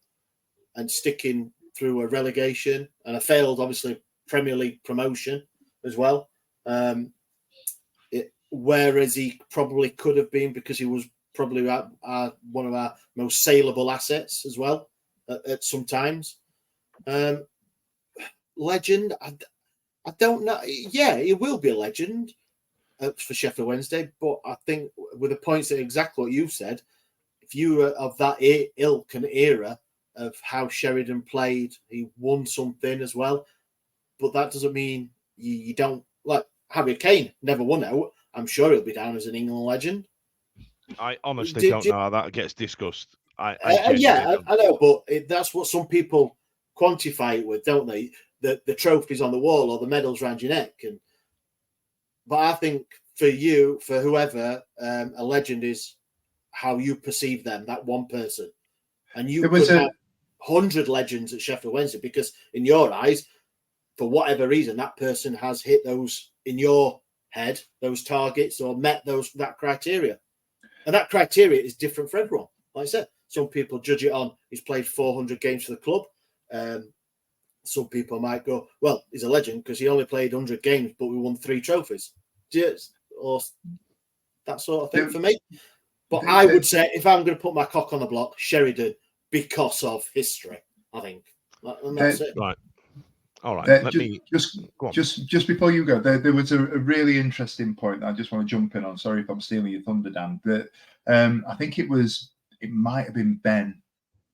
and sticking through a relegation and a failed, obviously, Premier League promotion as well. Whereas he probably could have been, because he was probably one of our most saleable assets as well at some times. Legend, I don't know. Yeah, he will be a legend for Sheffield Wednesday, but I think with the points that exactly what you said, if you were of that ilk and era of how Sheridan played, he won something as well. But that doesn't mean you don't, like Harry Kane never won out. I'm sure he'll be down as an England legend. I honestly don't know how that gets discussed. I know, but that's what some people quantify it with, don't they? The trophies on the wall or the medals around your neck. But I think for you, for whoever, a legend is how you perceive them, that one person. And you could have 100 legends at Sheffield Wednesday because in your eyes, for whatever reason, that person has hit those in your head, those targets, or met that criteria. And that criteria is different for everyone. Like I said, some people judge it on he's played 400 games for the club. Some people might go, well, he's a legend because he only played 100 games, but we won 3 trophies. Or that sort of thing for me. But I would say, if I'm going to put my cock on the block, Sheridan, because of history, I think. And that's it. Right. All right. Just before you go, there was a really interesting point that I just want to jump in on. Sorry if I'm stealing your thunder, Dan. But I think it might have been Ben,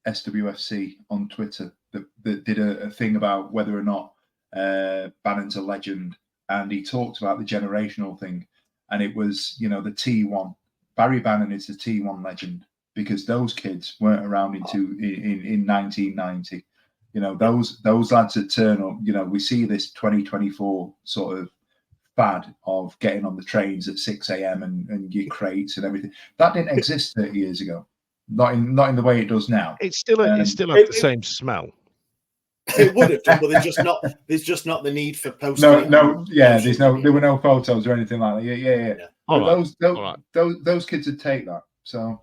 SWFC, on Twitter that did a thing about whether or not Bannan's a legend and he talked about the generational thing, and it was, the T1. Barry Bannan is the T1 legend because those kids weren't around in 1990. Those lads that turn up. We see this 2024 sort of fad of getting on the trains at 6 a.m. and your crates and everything. That didn't exist 30 years ago. Not in the way it does now. It still had the same smell. It would have done, but there's just not the need for posting. There were no photos or anything like that. Yeah. Those kids would take that. So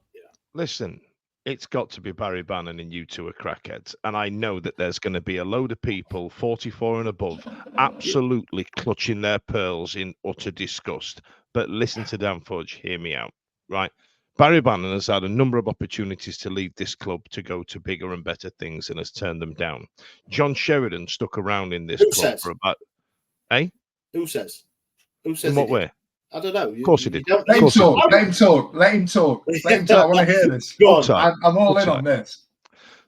listen, it's got to be Barry Bannan and you two are crackheads. And I know that there's going to be a load of people 44 and above absolutely clutching their pearls in utter disgust. But listen to Dan Fudge, hear me out, right? Barry Bannan has had a number of opportunities to leave this club to go to bigger and better things and has turned them down. John Sheridan stuck around in this club for about... Who says? In what way? I don't know. Of course he did. Let him talk. I want to hear this. Go on. I'm all in on this.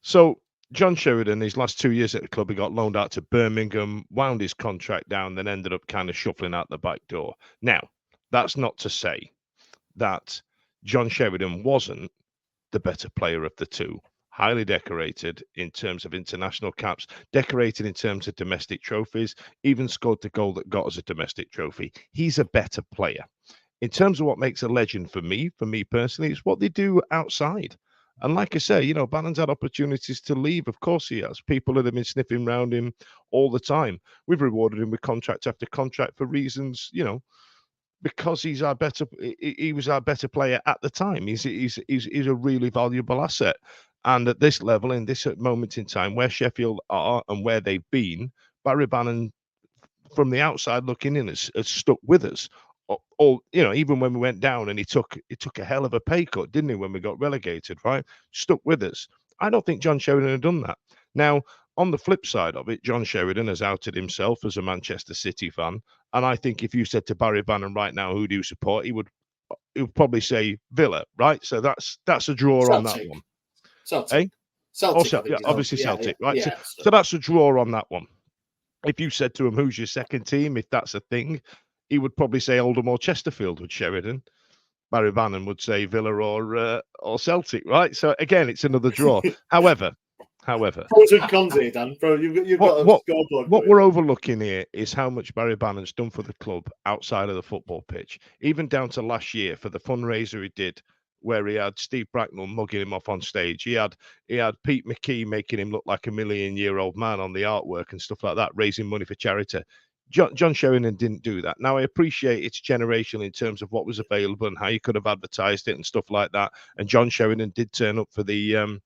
So John Sheridan, his last 2 years at the club, he got loaned out to Birmingham, wound his contract down, then ended up kind of shuffling out the back door. Now, that's not to say that John Sheridan wasn't the better player of the two. Highly decorated in terms of international caps, decorated in terms of domestic trophies, even scored the goal that got us a domestic trophy. He's a better player. In terms of what makes a legend for me personally, it's what they do outside. And like I say, Bannan's had opportunities to leave. Of course he has. People that have been sniffing around him all the time. We've rewarded him with contract after contract for reasons, because he was our better player at the time. He's a really valuable asset. And at this level, in this moment in time, where Sheffield are and where they've been, Barry Bannan, from the outside looking in, has stuck with us. Or even when we went down and he took a hell of a pay cut, didn't he, when we got relegated, right? Stuck with us. I don't think John Sheridan had done that. Now, on the flip side of it, John Sheridan has outed himself as a Manchester City fan. And I think if you said to Barry Bannan right now, who do you support? He would probably say Villa, right? So that's a draw Celtic. On that one. Celtic. Celtic. Obviously Celtic, right? Yeah, so that's a draw on that one. If you said to him, who's your second team, if that's a thing, he would probably say Oldham or Chesterfield with Sheridan. Barry Bannan would say Villa or Celtic, right? So again, it's another draw. However, pros and cons here, Dan. Bro, you've got a scoreboard. What we're overlooking here is how much Barry Bannan's done for the club outside of the football pitch, even down to last year for the fundraiser he did, where he had Steve Bracknell mugging him off on stage. He had Pete McKee making him look like a million-year-old man on the artwork and stuff like that, raising money for charity. John Sheridan didn't do that. Now, I appreciate it's generational in terms of what was available and how you could have advertised it and stuff like that. And John Sheridan did turn up for the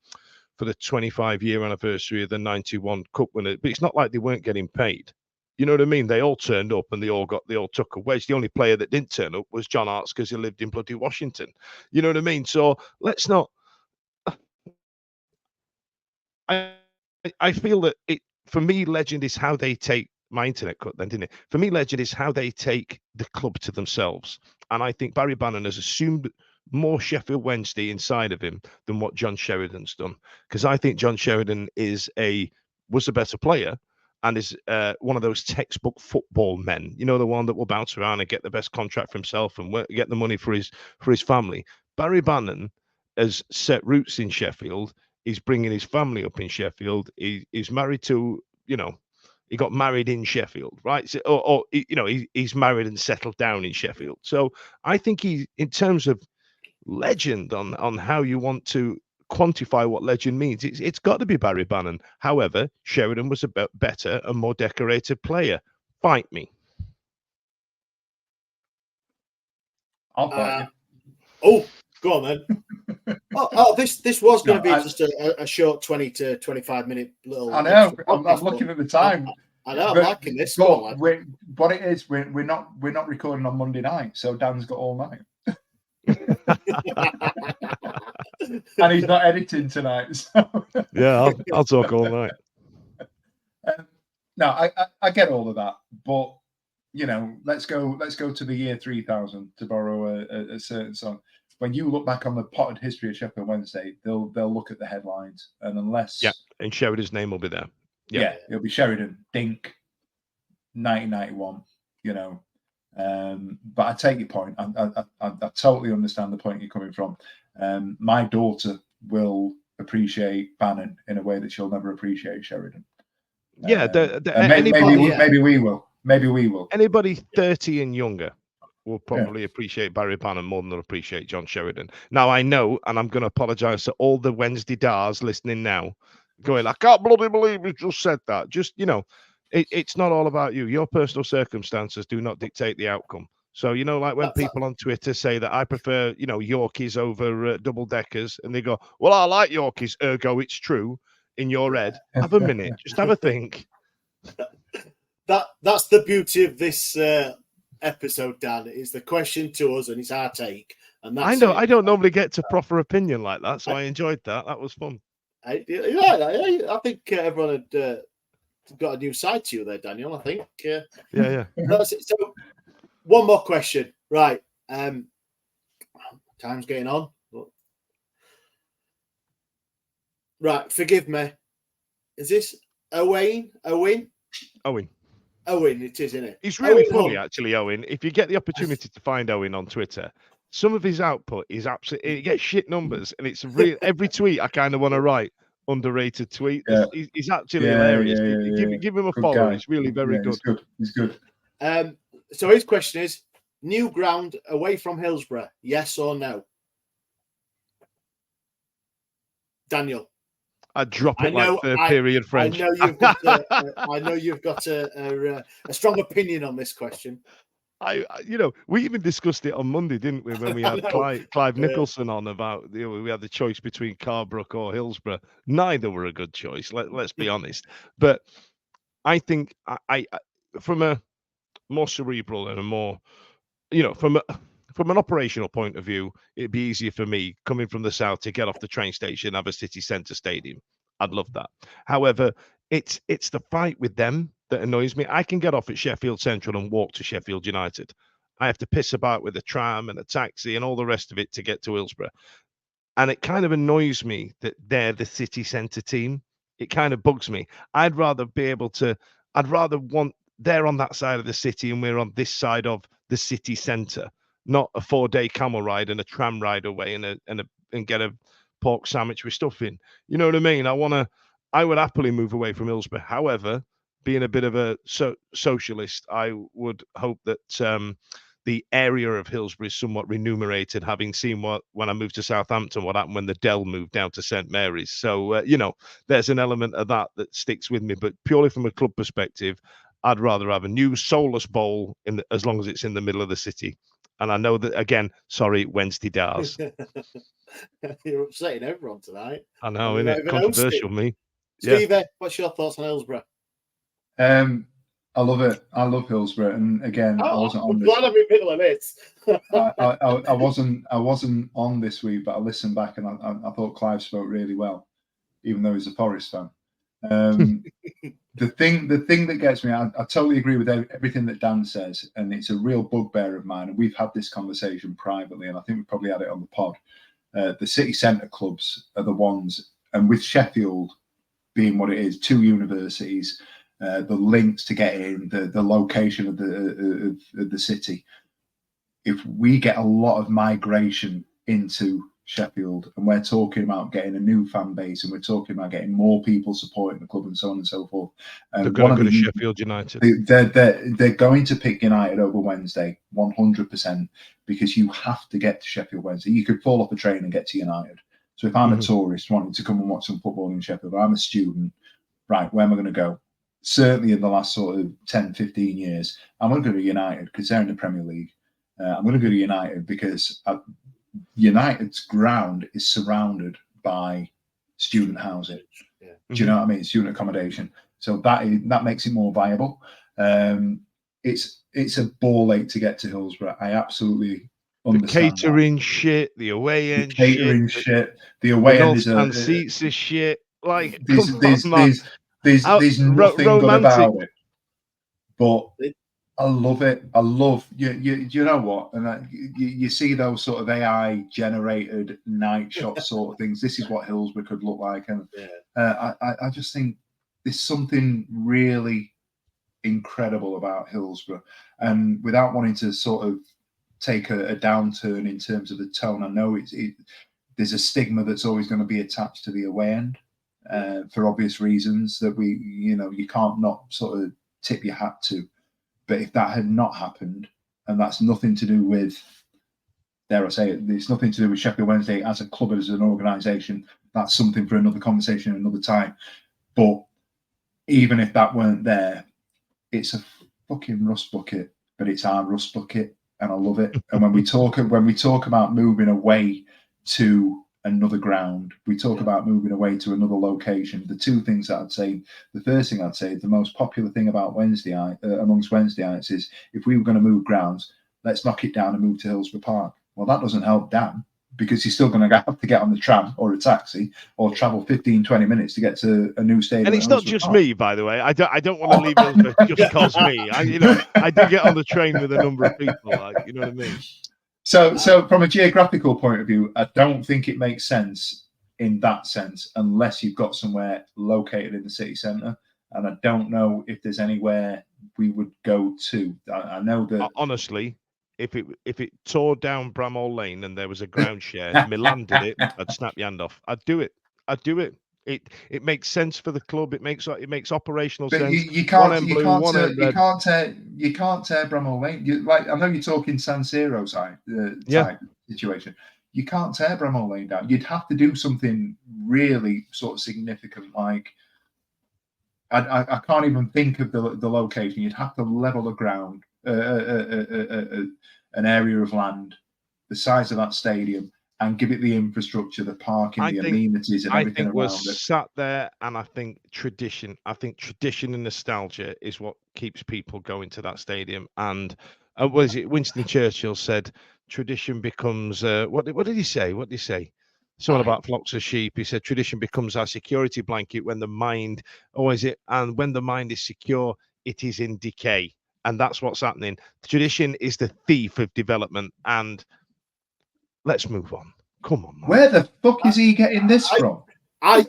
25-year anniversary of the 91 Cup winner. But it's not like they weren't getting paid. You know what I mean? They all turned up and they all took a wedge. The only player that didn't turn up was John Arts because he lived in bloody Washington. You know what I mean? So let's not. I feel that for me, legend is how they take. My internet cut then, didn't it? For me, legend is how they take the club to themselves. And I think Barry Bannan has assumed more Sheffield Wednesday inside of him than what John Sheridan's done. Because I think John Sheridan was a better player and is one of those textbook football men. The one that will bounce around and get the best contract for himself and get the money for his family. Barry Bannan has set roots in Sheffield. He's bringing his family up in Sheffield. He's married to, he got married in Sheffield, right? So, he's married and settled down in Sheffield. So I think in terms of legend on how you want to quantify what legend means, it's got to be Barry Bannan. However, Sheridan was a better and more decorated player. Fight me. I'll fight you. Oh, go on then. This was going to be just a short 20 to 25 minute little. I know. I'm looking at the time. I know. I'm liking this. What it is, we're not recording on Monday night, so Dan's got all night. And he's not editing tonight. So. Yeah, I'll talk all night. No, I get all of that, but let's go to the year 3000 to borrow a certain song. When you look back on the potted history of Sheffield Wednesday, they'll look at the headlines, and unless and Sheridan's name will be there. Yeah, it'll be Sheridan, Dink, 1991. you know. But I take your point. I totally understand the point you're coming from. My daughter will appreciate Bannan in a way that she'll never appreciate Sheridan. Yeah, Maybe we will. Maybe we will. Anybody 30 and younger will probably appreciate Barry Bannan more than they'll appreciate John Sheridan. Now, I know, and I'm going to apologise to all the Wednesday Dars listening now, going, I can't bloody believe you just said that. Just, you know, it's not all about you. Your personal circumstances do not dictate the outcome. So, you know, like when people on Twitter say that I prefer, you know, Yorkies over double deckers, and they go, well, I like Yorkies, ergo it's true in your head. Have a minute. Just have a think. That's the beauty of this episode, Dan. It's the question to us, and it's our take. And that's I don't normally get to proffer opinion like that, so I enjoyed that. That was fun. I think everyone had got a new side to you there, Daniel. I think. Yeah. That's it. So, one more question, right? Time's getting on. Right, forgive me. Is this Owen? Owen, it is, isn't it? He's really funny, actually, Owen. If you get the opportunity to find Owen on Twitter, some of his output is absolutely, he gets shit numbers, and it's real. Every tweet I kind of want to write underrated tweet. Yeah. He's actually hilarious. Give him a good follow. Guy. It's really very good. He's good. So his question is: new ground away from Hillsborough, yes or no? Daniel. I'd drop it like third period French. I know you've got a strong opinion on this question. We even discussed it on Monday, didn't we? When we had Clive Nicholson on about, we had the choice between Carbrook or Hillsborough. Neither were a good choice. Let's be honest. But I think I from a more cerebral and a more, from an operational point of view, it'd be easier for me coming from the south to get off the train station, have a city centre stadium. I'd love that. However, it's the fight with them that annoys me. I can get off at Sheffield Central and walk to Sheffield United. I have to piss about with a tram and a taxi and all the rest of it to get to Hillsborough. And it kind of annoys me that they're the city centre team. It kind of bugs me. I'd rather want they're on that side of the city and we're on this side of the city centre, not a 4-day camel ride and a tram ride away and get a pork sandwich with stuffing. You know what I mean? I would happily move away from Hillsborough. However, being a bit of a socialist, I would hope that the area of Hillsborough is somewhat remunerated, having seen when I moved to Southampton, what happened when the Dell moved down to St Mary's. So, there's an element of that sticks with me. But purely from a club perspective, I'd rather have a new soulless bowl as long as it's in the middle of the city. And I know that, again, sorry, Wednesday Dars. You're upsetting everyone tonight. I know, isn't it? Controversial, me. Stevie, what's your thoughts on Hillsborough? I love it. I love Hillsborough, and again, I wasn't on. I'm glad I'm in the middle of this. I wasn't on this week, but I listened back, and I thought Clive spoke really well, even though he's a Forest fan. The thing that gets me, I totally agree with everything that Dan says, and it's a real bugbear of mine. And we've had this conversation privately, and I think we probably had it on the pod. The city centre clubs are the ones, and with Sheffield being what it is, 2 universities, the links to get in, the location of the city. If we get a lot of migration into Sheffield, and we're talking about getting a new fan base, and we're talking about getting more people supporting the club, and so on and so forth. They're going to go to Sheffield United. They're going to pick United over Wednesday, 100%, because you have to get to Sheffield Wednesday. You could fall off a train and get to United. So if I'm a tourist wanting to come and watch some football in Sheffield, or I'm a student, right, where am I going to go? Certainly in the last sort of 10, 15 years, I'm going to go to United because they're in the Premier League. I'm going to go to United because United's ground is surrounded by student housing. Yeah. Do you know what I mean? Student accommodation. So that makes it more viable. It's a ball ache to get to Hillsborough. I absolutely understand. The catering shit, the away end shit. The away end is seats is shit. Like there's nothing good about it. But I love it. I love you know what? And you see those sort of AI generated night shot sort of things. This is what Hillsborough could look like, and I just think there's something really incredible about Hillsborough. And without wanting to sort of take a downturn in terms of the tone, I know there's a stigma that's always going to be attached to the away end for obvious reasons that you can't not sort of tip your hat to. But if that had not happened, and that's nothing to do with, dare I say it, it's nothing to do with Sheffield Wednesday as a club, as an organisation, that's something for another conversation another time. But even if that weren't there, it's a fucking rust bucket, but it's our rust bucket, and I love it. And when we talk about moving away to another ground, we talk about moving away to another location. The two things that I'd say, the first thing I'd say, the most popular thing about amongst Wednesdayites is, if we were going to move grounds, let's knock it down and move to Hillsborough Park. Well, that doesn't help Dan, because he's still going to have to get on the tram or a taxi or travel 15-20 minutes to get to a new stadium. And it's not just me, by the way. I don't want to leave Hillsborough just because me. I do get on the train with a number of people. You know what I mean? So from a geographical point of view, I don't think it makes sense in that sense unless you've got somewhere located in the city centre. And I don't know if there's anywhere we would go to. I know that honestly, if it tore down Bramall Lane and there was a ground share, Milan did it, I'd snap your hand off. I'd do it. It makes sense for the club. It makes operational sense. You can't tear Bramall Lane. I know you're talking San Siro type situation. You can't tear Bramall Lane down. You'd have to do something really sort of significant. Like I can't even think of the location. You'd have to level the ground, an area of land the size of that stadium, and give it the infrastructure, the parking, the amenities, and everything around it. I think we're sat there, and I think tradition and nostalgia is what keeps people going to that stadium. And what is it? Winston Churchill said, "Tradition becomes what did he say? What did he say? Something about flocks of sheep." He said, "Tradition becomes our security blanket when the mind, and when the mind is secure, it is in decay." And that's what's happening. Tradition is the thief of development, and let's move on. Come on, man. Where the fuck is he getting this from? I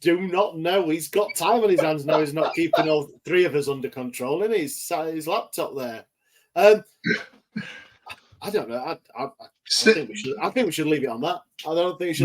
do not know. He's got time on his hands now. He's not keeping all three of us under control, and he's sat his laptop there. I don't know. I think we should leave it on that. I don't think we should.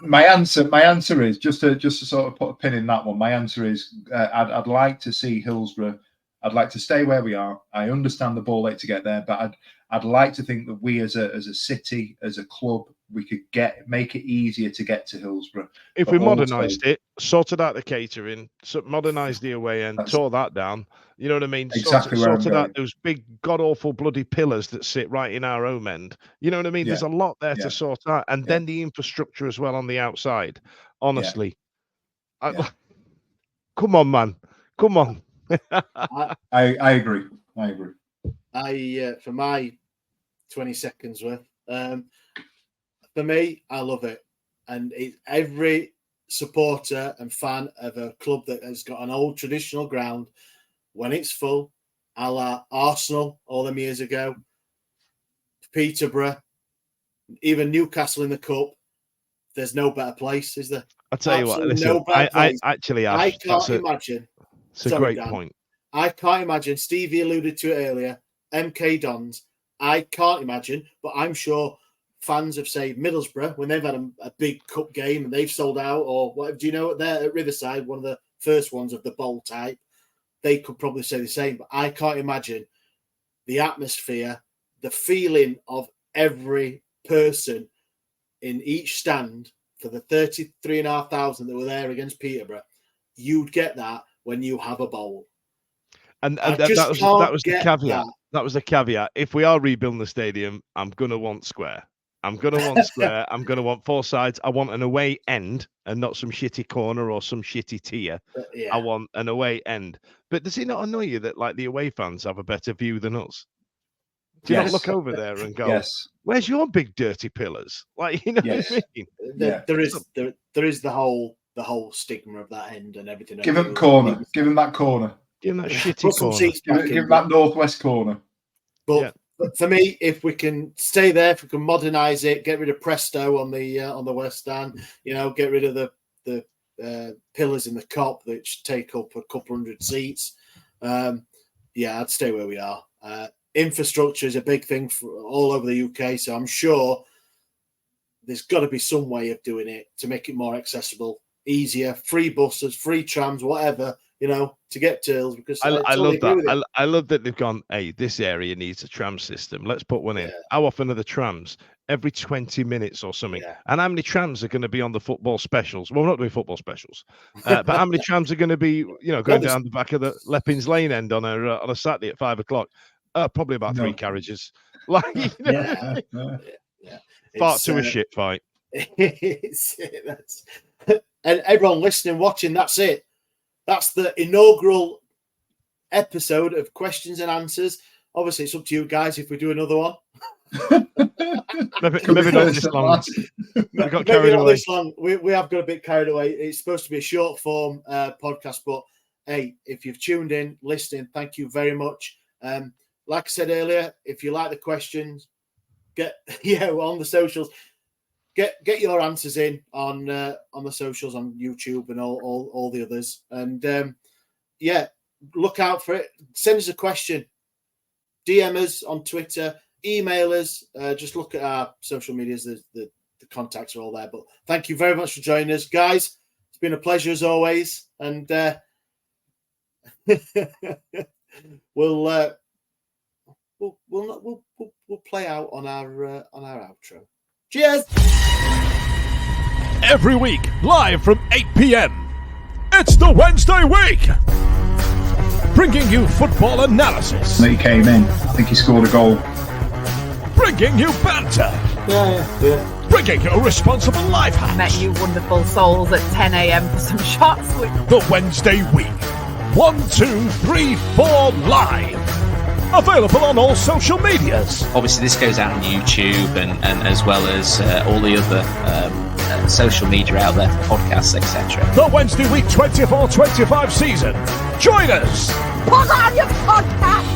My answer is just to sort of put a pin in that one. My answer is I'd like to see Hillsborough. I'd like to stay where we are. I understand the ball late to get there, but I'd like to think that we as a city, as a club, we could make it easier to get to Hillsborough. If we modernised it, sorted out the catering, modernised the away end, tore that down. You know what I mean? Exactly. Sorted out those big god awful bloody pillars that sit right in our home end. You know what I mean? There's a lot there to sort out, and then the infrastructure as well on the outside. Honestly, come on, man, come on. I agree. For my 20 seconds worth, for me, I love it, and every supporter and fan of a club that has got an old traditional ground, when it's full, a la Arsenal all them years ago, Peterborough, even Newcastle in the cup, there's no better place, is there? I'll tell you what. Listen, I can't imagine. It's a great point. I can't imagine. Stevie alluded to it earlier. MK Dons. I can't imagine, but I'm sure fans of, say, Middlesbrough, when they've had a big cup game and they've sold out, or what do you know? They're at Riverside, one of the first ones of the bowl type. They could probably say the same, but I can't imagine the atmosphere, the feeling of every person in each stand for the 33,500 that were there against Peterborough. You'd get that when you have a bowl. And that was the caveat. That was the caveat. If we are rebuilding the stadium, I'm going to want square. I'm going to want square. I'm going to want four sides. I want an away end and not some shitty corner or some shitty tier. I want an away end. But does it not annoy you that like the away fans have a better view than us? Do you not look over there and go, where's your big dirty pillars? Like, you know what I mean? There is the whole stigma of that end and everything. Give him corner. Give him that corner. Give him that shitty corner. Give him that northwest corner. But for me, if we can stay there, if we can modernise it, get rid of Presto on the west stand, get rid of the pillars in the Kop which take up a couple hundred seats, Yeah, I'd stay where we are. Infrastructure is a big thing for all over the UK, so I'm sure there's got to be some way of doing it to make it more accessible, easier, free buses, free trams, whatever, to get to Hills. Because I love that. I love that they've gone, hey, this area needs a tram system. Let's put one in. How often are the trams? Every 20 minutes or something. Yeah. And how many trams are going to be on the football specials? Well, we're not doing football specials, but how many trams are going to be, going down the back of the Leppings Lane end on a Saturday at 5 o'clock? Probably about 3 carriages. Like, far to a shit fight. And everyone listening, watching, that's it. That's the inaugural episode of Questions and Answers. Obviously, it's up to you guys if we do another one. maybe not this long. We got carried away. This long. We have got a bit carried away. It's supposed to be a short form podcast, but hey, if you've tuned in, listening, thank you very much. Like I said earlier, if you like the questions, get on the socials. Get your answers in on the socials, on YouTube and all the others. And look out for it. Send us a question. DM us on Twitter. Email us. Just look at our social medias. The contacts are all there. But thank you very much for joining us, guys. It's been a pleasure as always. And we'll play out on our outro. Cheers. Every week, live from 8 p.m. It's the Wednesday week, bringing you football analysis. He came in. I think he scored a goal. Bringing you banter. Yeah. Bringing you responsible life hacks. Met you wonderful souls at 10 a.m. for some shots. The Wednesday week. 1, 2, 3, 4 live. Available on all social medias. Obviously, this goes out on YouTube and as well as all the other social media out there for podcasts, etc. The Wednesday Week 24-25 season. Join us. Put on your podcast.